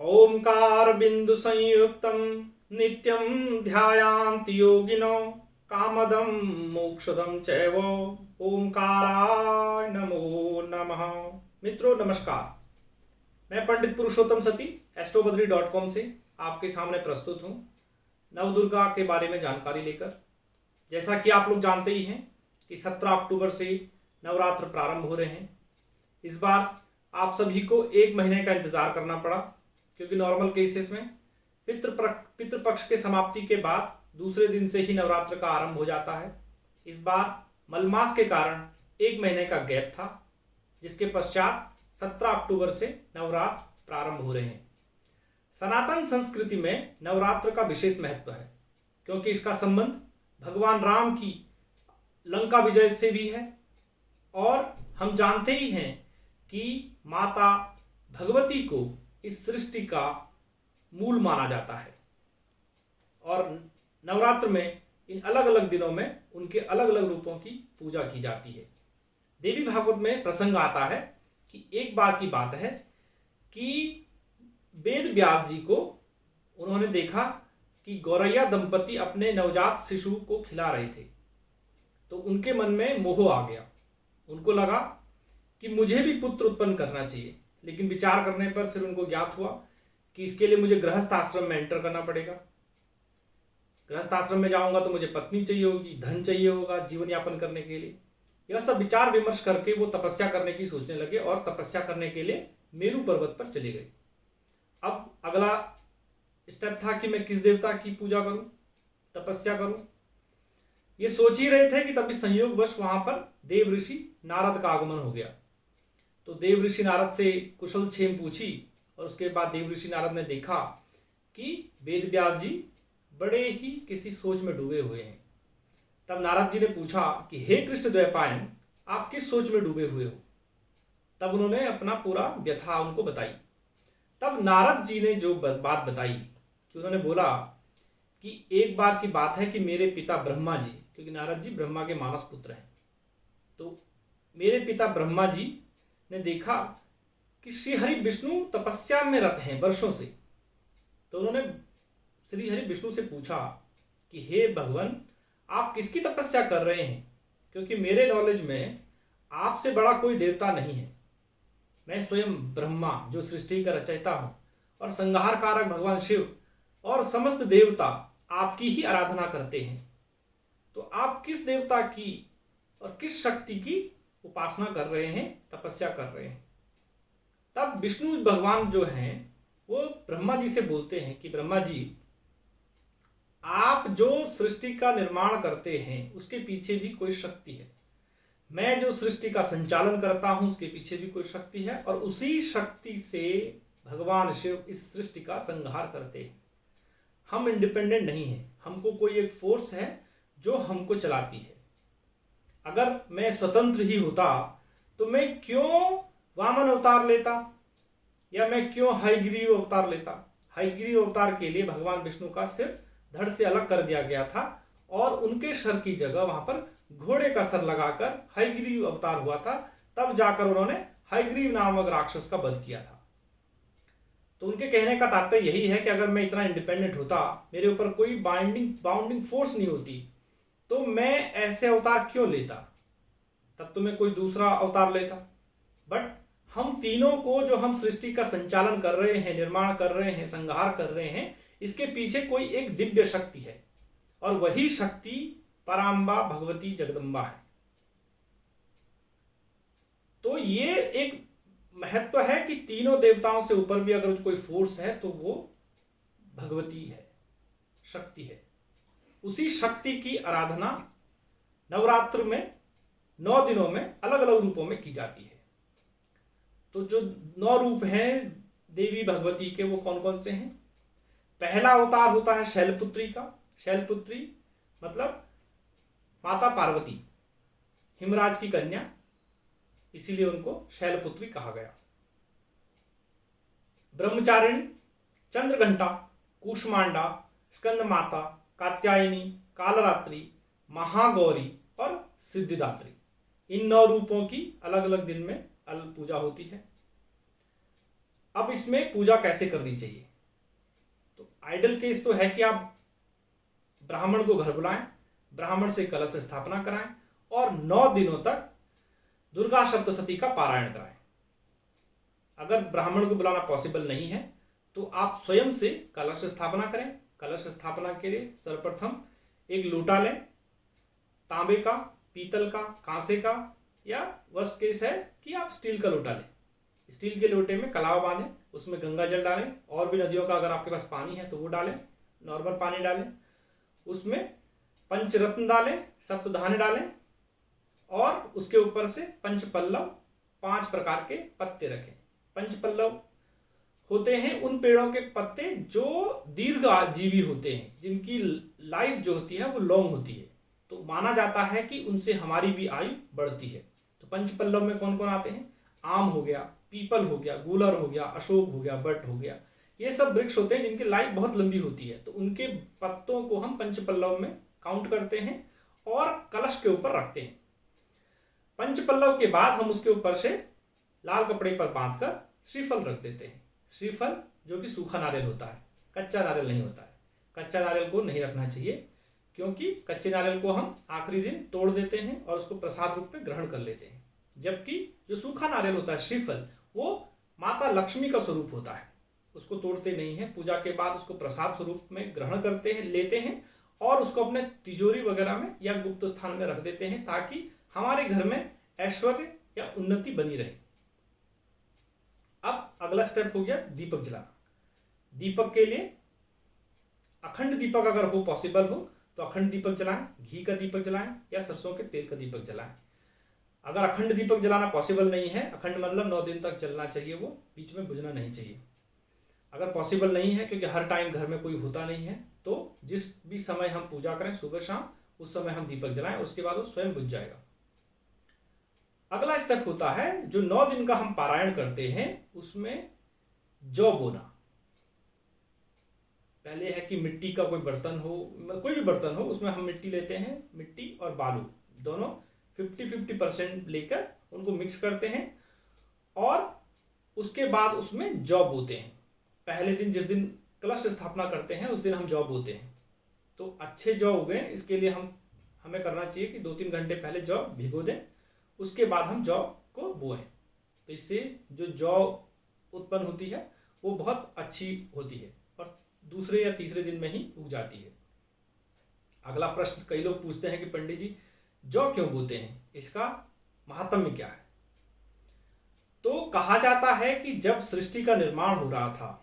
ओंकार बिंदु संयुक्तं नित्यं ध्यायान्ति योगिनो कामदं मोक्षदं चैव ओंकाराय नमो नमः। मित्रों नमस्कार, मैं पंडित पुरुषोत्तम सती astrobadri.com से आपके सामने प्रस्तुत हूँ नवदुर्गा के बारे में जानकारी लेकर। जैसा कि आप लोग जानते ही हैं कि 17 अक्टूबर से नवरात्र प्रारंभ हो रहे हैं। इस बार आप सभी को एक महीने का इंतजार करना पड़ा, क्योंकि नॉर्मल केसेस में पितृपक्ष के समाप्ति के बाद दूसरे दिन से ही नवरात्र का आरंभ हो जाता है। इस बार मलमास के कारण एक महीने का गैप था, जिसके पश्चात 17 अक्टूबर से नवरात्र प्रारंभ हो रहे हैं। सनातन संस्कृति में नवरात्र का विशेष महत्व है, क्योंकि इसका संबंध भगवान राम की लंका विजय से भी है। और हम जानते ही हैं कि माता भगवती को इस सृष्टि का मूल माना जाता है, और नवरात्र में इन अलग अलग दिनों में उनके अलग अलग रूपों की पूजा की जाती है। देवी भागवत में प्रसंग आता है कि एक बार की बात है कि वेद व्यास जी को उन्होंने देखा कि गौरैया दंपति अपने नवजात शिशु को खिला रहे थे, तो उनके मन में मोह आ गया। उनको लगा कि मुझे भी पुत्र उत्पन्न करना चाहिए, लेकिन विचार करने पर फिर उनको ज्ञात हुआ कि इसके लिए मुझे गृहस्थ आश्रम में एंटर करना पड़ेगा। गृहस्थ आश्रम में जाऊंगा तो मुझे पत्नी चाहिए होगी, धन चाहिए होगा जीवन यापन करने के लिए। यह सब विचार विमर्श करके वो तपस्या करने की सोचने लगे और तपस्या करने के लिए मेरू पर्वत पर चले गए। अब अगला स्टेप था कि मैं किस देवता की पूजा करूं, तपस्या करूं। ये सोच ही रहे थे कि तभी संयोगवश वहां पर देव ऋषि नारद का आगमन हो गया। तो देव ऋषि नारद से कुशल क्षेम पूछी, और उसके बाद देव ऋषि नारद ने देखा कि वेद व्यास जी बड़े ही किसी सोच में डूबे हुए हैं। तब नारद जी ने पूछा कि हे कृष्ण द्वैपायन, आप किस सोच में डूबे हुए हो। तब उन्होंने अपना पूरा व्यथा उनको बताई। तब नारद जी ने जो बात बताई कि उन्होंने बोला कि एक बार की बात है कि मेरे पिता ब्रह्मा जी, क्योंकि नारद जी ब्रह्मा के मानस पुत्र हैं, तो मेरे पिता ब्रह्मा जी ने देखा कि श्री हरि विष्णु तपस्या में रत हैं वर्षों से। तो उन्होंने श्री हरि विष्णु से पूछा कि हे भगवान, आप किसकी तपस्या कर रहे हैं, क्योंकि मेरे नॉलेज में आपसे बड़ा कोई देवता नहीं है। मैं स्वयं ब्रह्मा जो सृष्टि का रचयिता हूं, और संहार कारक भगवान शिव और समस्त देवता आपकी ही आराधना करते हैं। तो आप किस देवता की और किस शक्ति की उपासना कर रहे हैं, तपस्या कर रहे हैं। तब विष्णु भगवान जो हैं वो ब्रह्मा जी से बोलते हैं कि ब्रह्मा जी, आप जो सृष्टि का निर्माण करते हैं उसके पीछे भी कोई शक्ति है। मैं जो सृष्टि का संचालन करता हूं उसके पीछे भी कोई शक्ति है, और उसी शक्ति से भगवान शिव इस सृष्टि का संहार करते हैं। हम इंडिपेंडेंट नहीं हैं, हमको कोई एक फोर्स है जो हमको चलाती है। अगर मैं स्वतंत्र ही होता तो मैं क्यों वामन अवतार लेता, या मैं क्यों हयग्रीव अवतार लेता। हयग्रीव अवतार के लिए भगवान विष्णु का सिर धड़ से अलग कर दिया गया था, और उनके सर की जगह वहां पर घोड़े का सर लगाकर हयग्रीव अवतार हुआ था। तब जाकर उन्होंने हयग्रीव नामक राक्षस का वध किया था। तो उनके कहने का तात्पर्य यही है कि अगर मैं इतना इंडिपेंडेंट होता, मेरे ऊपर कोई बाउंडिंग फोर्स नहीं होती, तो मैं ऐसे अवतार क्यों लेता। तब तो मैं कोई दूसरा अवतार लेता। बट हम तीनों को, जो हम सृष्टि का संचालन कर रहे हैं, निर्माण कर रहे हैं, संहार कर रहे हैं, इसके पीछे कोई एक दिव्य शक्ति है, और वही शक्ति पराम्बा भगवती जगदम्बा है। तो ये एक महत्व है कि तीनों देवताओं से ऊपर भी अगर कोई फोर्स है तो वो भगवती है, शक्ति है। उसी शक्ति की आराधना नवरात्र में 9 दिनों में अलग अलग रूपों में की जाती है। तो जो 9 रूप हैं देवी भगवती के, वो कौन कौन से हैं। पहला अवतार होता है शैलपुत्री का। शैलपुत्री मतलब माता पार्वती, हिमराज की कन्या, इसीलिए उनको शैलपुत्री कहा गया। ब्रह्मचारिणी, चंद्रघंटा, कूष्मांडा, स्कंद माता, कात्यायनी, कालरात्रि, महागौरी और सिद्धिदात्री। इन 9 रूपों की अलग अलग दिन में अलग पूजा होती है। अब इसमें पूजा कैसे करनी चाहिए? तो आइडल केस तो है कि आप ब्राह्मण को घर बुलाएं, ब्राह्मण से कलश स्थापना कराएं और 9 दिनों तक दुर्गा सप्तशती का पारायण कराएं। अगर ब्राह्मण को बुलाना पॉसिबल नहीं है तो आप स्वयं से कलश स्थापना करें। कलश स्थापना के लिए सर्वप्रथम एक लोटा लें, तांबे का, पीतल का, कांसे का, या वर्स्ट केस है कि आप स्टील का लोटा लें। स्टील के लोटे में कलावा बांधें, उसमें गंगा जल डालें, और भी नदियों का अगर आपके पास पानी है तो वो डालें, नॉर्मल पानी डालें, उसमें पंचरत्न डालें, सप्तधान्य डालें और उसके ऊपर से पंचपल्लव 5 प्रकार के पत्ते रखें। पंचपल्लव होते हैं उन पेड़ों के पत्ते जो दीर्घ आजीवी होते हैं, जिनकी लाइफ जो होती है वो लॉन्ग होती है, तो माना जाता है कि उनसे हमारी भी आयु बढ़ती है। तो पंचपल्लव में कौन कौन आते हैं? आम हो गया, पीपल हो गया, गूलर हो गया, अशोक हो गया, बट हो गया, ये सब वृक्ष होते हैं जिनकी लाइफ बहुत लंबी होती है। तो उनके पत्तों को हम पंचपल्लव में काउंट करते हैं और कलश के ऊपर रखते हैं। पंचपल्लव के बाद हम उसके ऊपर से लाल कपड़े पर बांधकर श्रीफल रख देते हैं। श्रीफल जो कि सूखा नारियल होता है, कच्चा नारियल नहीं होता है। कच्चा नारियल को नहीं रखना चाहिए, क्योंकि कच्चे नारियल को हम आखिरी दिन तोड़ देते हैं और उसको प्रसाद रूप में ग्रहण कर लेते हैं। जबकि जो सूखा नारियल होता है, श्रीफल, वो माता लक्ष्मी का स्वरूप होता है, उसको तोड़ते नहीं है। पूजा के बाद उसको प्रसाद स्वरूप में ग्रहण करते हैं, लेते हैं और उसको अपने तिजोरी वगैरह में या गुप्त स्थान में रख देते हैं, ताकि हमारे घर में ऐश्वर्य या उन्नति बनी रहे। अब अगला स्टेप हो गया दीपक जलाना। दीपक के लिए अखंड दीपक अगर हो, पॉसिबल हो, तो अखंड दीपक जलाएं, घी का दीपक जलाएं या सरसों के तेल का दीपक जलाएं। अगर अखंड दीपक जलाना पॉसिबल नहीं है, अखंड मतलब 9 दिन तक जलना चाहिए, वो बीच में बुझना नहीं चाहिए। अगर पॉसिबल नहीं है, क्योंकि हर टाइम घर में कोई होता नहीं है, तो जिस भी समय हम पूजा करें, सुबह शाम, उस समय हम दीपक जलाएं, उसके बाद वो स्वयं बुझ जाएगा। अगला स्टेप होता है जो 9 दिन का हम पारायण करते हैं, उसमें जौ बोना। पहले है कि मिट्टी का कोई बर्तन हो, कोई भी बर्तन हो, उसमें हम मिट्टी लेते हैं, मिट्टी और बालू दोनों 50-50% लेकर उनको मिक्स करते हैं और उसके बाद उसमें जौ बोते हैं। पहले दिन जिस दिन कलश स्थापना करते हैं उस दिन हम जौ बोते हैं। तो अच्छे जौ उगे, इसके लिए हमें करना चाहिए कि 2-3 घंटे पहले जौ भिगो दें, उसके बाद हम जौ को बोएं। तो इससे जो जौ उत्पन्न होती है वो बहुत अच्छी होती है और दूसरे या तीसरे दिन में ही उग जाती है। अगला प्रश्न कई लोग पूछते हैं कि पंडित जी जौ क्यों बोते हैं, इसका महात्म्य क्या है? तो कहा जाता है कि जब सृष्टि का निर्माण हो रहा था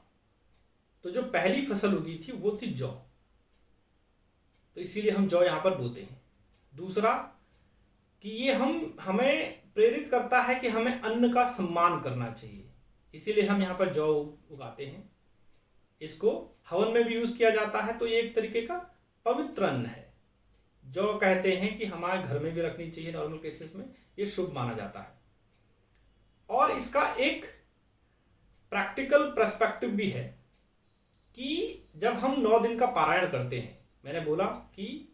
तो जो पहली फसल उगी थी वो थी जौ, तो इसीलिए हम जौ यहां पर बोते हैं। दूसरा कि ये हमें प्रेरित करता है कि हमें अन्न का सम्मान करना चाहिए, इसीलिए हम यहाँ पर जौ उगाते हैं। इसको हवन में भी यूज किया जाता है, तो ये एक तरीके का पवित्र अन्न है। जौ कहते हैं कि हमारे घर में भी रखनी चाहिए, नॉर्मल केसेस में ये शुभ माना जाता है। और इसका एक प्रैक्टिकल पर्सपेक्टिव भी है कि जब हम 9 दिन का पारायण करते हैं, मैंने बोला कि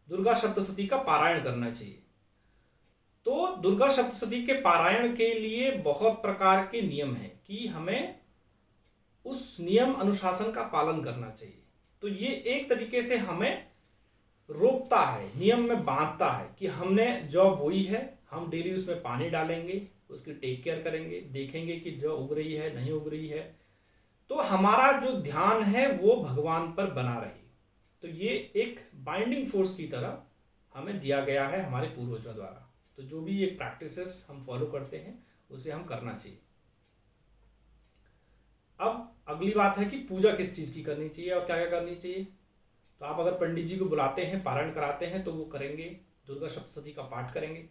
दुर्गा सप्तशती का पारायण करना चाहिए, तो दुर्गा सप्तशती के पारायण के लिए बहुत प्रकार के नियम हैं कि हमें उस नियम अनुशासन का पालन करना चाहिए। तो ये एक तरीके से हमें रोकता है, नियम में बांधता है कि हमने जौ बोई है, हम डेली उसमें पानी डालेंगे, उसकी टेक केयर करेंगे, देखेंगे कि जौ उग रही है नहीं उग रही है, तो हमारा जो ध्यान है वो भगवान पर बना रहे। तो ये एक बाइंडिंग फोर्स की तरह हमें दिया गया है हमारे पूर्वजों द्वारा। तो जो भी ये प्रैक्टिसेस हम फॉलो करते हैं उसे हम करना चाहिए। अब अगली बात है कि पूजा किस चीज़ की करनी चाहिए और क्या क्या करनी चाहिए। तो आप अगर पंडित जी को बुलाते हैं, पारायण कराते हैं, तो वो करेंगे, दुर्गा सप्तशती का पाठ करेंगे।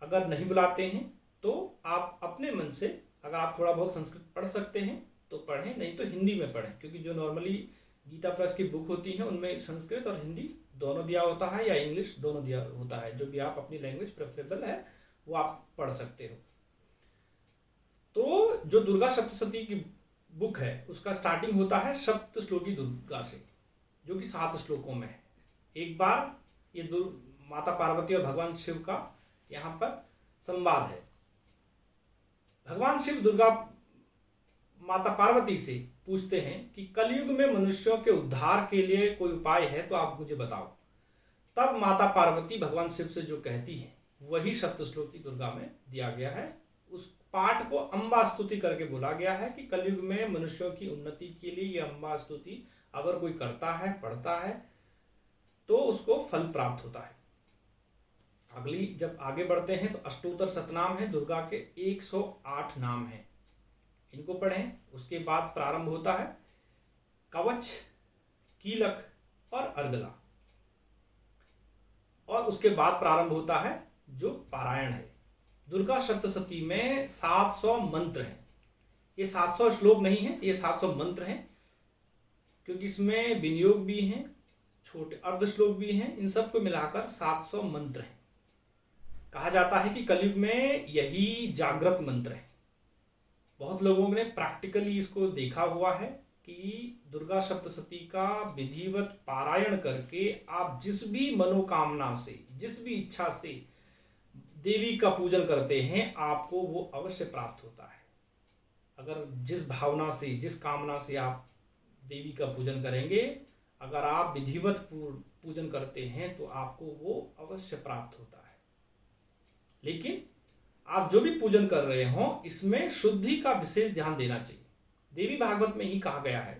अगर नहीं बुलाते हैं तो आप अपने मन से, अगर आप थोड़ा बहुत संस्कृत पढ़ सकते हैं तो पढ़ें, नहीं तो हिंदी में पढ़ें, क्योंकि जो नॉर्मली गीता प्रेस की बुक होती है उनमें संस्कृत और हिंदी दोनों दिया होता है, या इंग्लिश दोनों दिया होता है। जो भी आप अपनी लैंग्वेज प्रेफरेबल है वो आप पढ़ सकते हो। तो जो दुर्गा सप्तशती की बुक है उसका स्टार्टिंग होता है सप्त श्लोकी दुर्गा से, जो कि 7 श्लोकों में है। एक बार ये माता पार्वती और भगवान शिव का यहाँ पर संवाद है। भगवान शिव दुर्गा माता पार्वती से पूछते हैं कि कलयुग में मनुष्यों के उद्धार के लिए कोई उपाय है तो आप मुझे बताओ। तब माता पार्वती भगवान शिव से जो कहती है वही सप्तश्लोकी दुर्गा में दिया गया है। उस पाठ को अम्बा स्तुति करके बोला गया है कि कलयुग में मनुष्यों की उन्नति के लिए ये अम्बा स्तुति अगर कोई करता है, पढ़ता है तो उसको फल प्राप्त होता है। अगली जब आगे बढ़ते हैं तो अष्टोत्तर शतनाम है, दुर्गा के 108 नाम हैं, इनको पढ़ें। उसके बाद प्रारंभ होता है कवच, कीलक और अर्गला, और उसके बाद प्रारंभ होता है जो पारायण है। दुर्गा सप्तशती में 700 मंत्र हैं। ये 700 श्लोक नहीं है, ये 700 मंत्र हैं, क्योंकि इसमें विनियोग भी हैं, छोटे अर्ध श्लोक भी हैं, इन सबको मिलाकर 700 मंत्र हैं। कहा जाता है कि कलयुग में यही जागृत मंत्र है। बहुत लोगों ने प्रैक्टिकली इसको देखा हुआ है कि दुर्गा सप्तशती का विधिवत पारायण करके आप जिस भी मनोकामना से, जिस भी इच्छा से देवी का पूजन करते हैं, आपको वो अवश्य प्राप्त होता है। अगर जिस भावना से, जिस कामना से आप देवी का पूजन करेंगे, अगर आप विधिवत पूजन करते हैं तो आपको वो अवश्य प्राप्त होता है। लेकिन आप जो भी पूजन कर रहे हो इसमें शुद्धि का विशेष ध्यान देना चाहिए। देवी भागवत में ही कहा गया है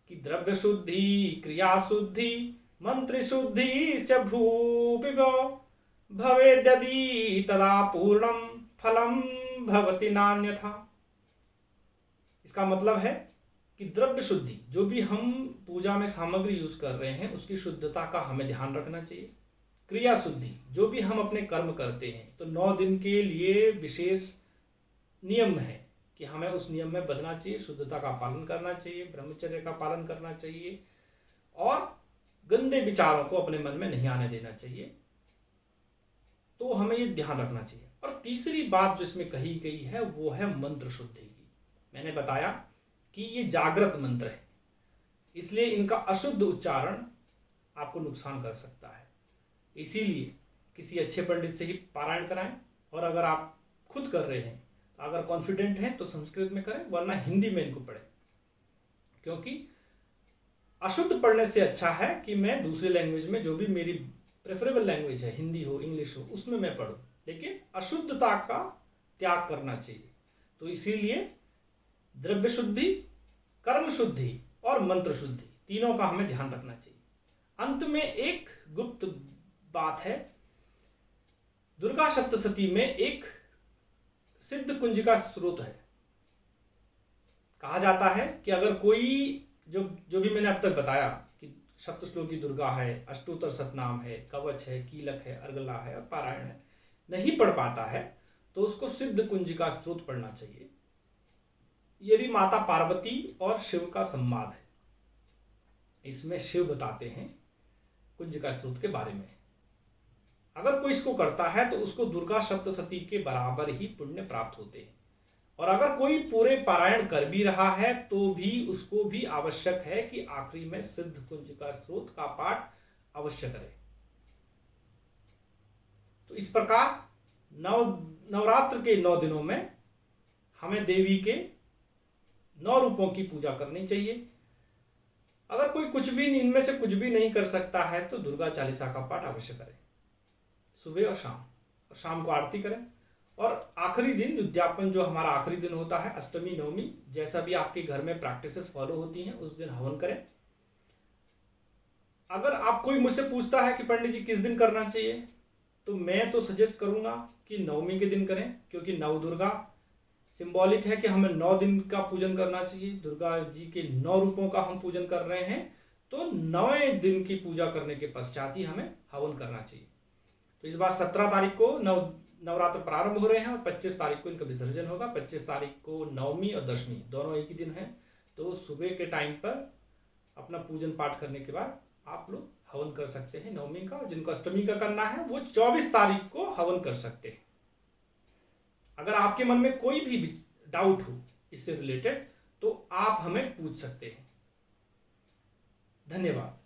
कि द्रव्य शुद्धि, क्रिया शुद्धि, मंत्र शुद्धि च भूपिव भवेद् यदि तदा पूर्णम फलम भवति नान्यथा। इसका मतलब है कि द्रव्य शुद्धि, जो भी हम पूजा में सामग्री यूज कर रहे हैं उसकी शुद्धता का हमें ध्यान रखना चाहिए। क्रिया शुद्धि, जो भी हम अपने कर्म करते हैं तो 9 दिन के लिए विशेष नियम है कि हमें उस नियम में बदलना चाहिए, शुद्धता का पालन करना चाहिए, ब्रह्मचर्य का पालन करना चाहिए और गंदे विचारों को अपने मन में नहीं आने देना चाहिए। तो हमें ये ध्यान रखना चाहिए। और तीसरी बात जो इसमें कही गई है वो है मंत्र शुद्धि की। मैंने बताया कि ये जागृत मंत्र है, इसलिए इनका अशुद्ध उच्चारण आपको नुकसान कर सकता है। इसीलिए किसी अच्छे पंडित से ही पारायण कराएं, और अगर आप खुद कर रहे हैं तो अगर कॉन्फिडेंट हैं तो संस्कृत में करें, वरना हिंदी में इनको पढ़ें। क्योंकि अशुद्ध पढ़ने से अच्छा है कि मैं दूसरी लैंग्वेज में, जो भी मेरी प्रेफरेबल लैंग्वेज है, हिंदी हो, इंग्लिश हो, उसमें मैं पढ़ूं, लेकिन अशुद्धता का त्याग करना चाहिए। तो इसीलिए द्रव्य शुद्धि, कर्म शुद्धि और मंत्र शुद्धि, तीनों का हमें ध्यान रखना चाहिए। अंत में एक गुप्त बात है, दुर्गा सप्तशती में एक सिद्ध कुंजिका स्रोत है। कहा जाता है कि अगर कोई जो भी मैंने अब तक बताया कि सप्तश्लोकी दुर्गा है, अष्टोत्तर शतनाम है, कवच है, कीलक है, अर्गला है और पारायण है, नहीं पढ़ पाता है तो उसको सिद्ध कुंजिका स्रोत पढ़ना चाहिए। ये भी माता पार्वती और शिव का संवाद है। इसमें शिव बताते हैं कुंजिका स्रोत के बारे में। अगर कोई इसको करता है तो उसको दुर्गा सप्तशती के बराबर ही पुण्य प्राप्त होते हैं। और अगर कोई पूरे पारायण कर भी रहा है तो भी उसको भी आवश्यक है कि आखिरी में सिद्ध कुंजिका स्रोत का पाठ अवश्य करे। तो इस प्रकार नवरात्र के 9 दिनों में हमें देवी के 9 रूपों की पूजा करनी चाहिए। अगर कोई कुछ भी इनमें से कुछ भी नहीं कर सकता है तो दुर्गा चालीसा का पाठ अवश्य करें, सुबह और शाम को आरती करें। और आखिरी दिन उद्यापन, जो हमारा आखिरी दिन होता है, अष्टमी, नवमी, जैसा भी आपके घर में प्रैक्टिसेस फॉलो होती हैं, उस दिन हवन करें। अगर आप कोई मुझसे पूछता है कि पंडित जी किस दिन करना चाहिए, तो मैं तो सजेस्ट करूंगा कि नवमी के दिन करें, क्योंकि नवदुर्गा सिंबॉलिक है कि हमें 9 दिन का पूजन करना चाहिए। दुर्गा जी के 9 रूपों का हम पूजन कर रहे हैं, तो 9वें दिन की पूजा करने के पश्चात ही हमें हवन करना चाहिए। तो इस बार 17 तारीख को नवरात्र प्रारंभ हो रहे हैं और 25 तारीख को इनका विसर्जन होगा। 25 तारीख को नवमी और दशमी दोनों एक ही दिन है। तो सुबह के टाइम पर अपना पूजन पाठ करने के बाद आप लोग हवन कर सकते हैं नवमी का, और जिनको अष्टमी का करना है वो 24 तारीख को हवन कर सकते हैं। अगर आपके मन में कोई भी डाउट हो इससे रिलेटेड तो आप हमें पूछ सकते हैं। धन्यवाद।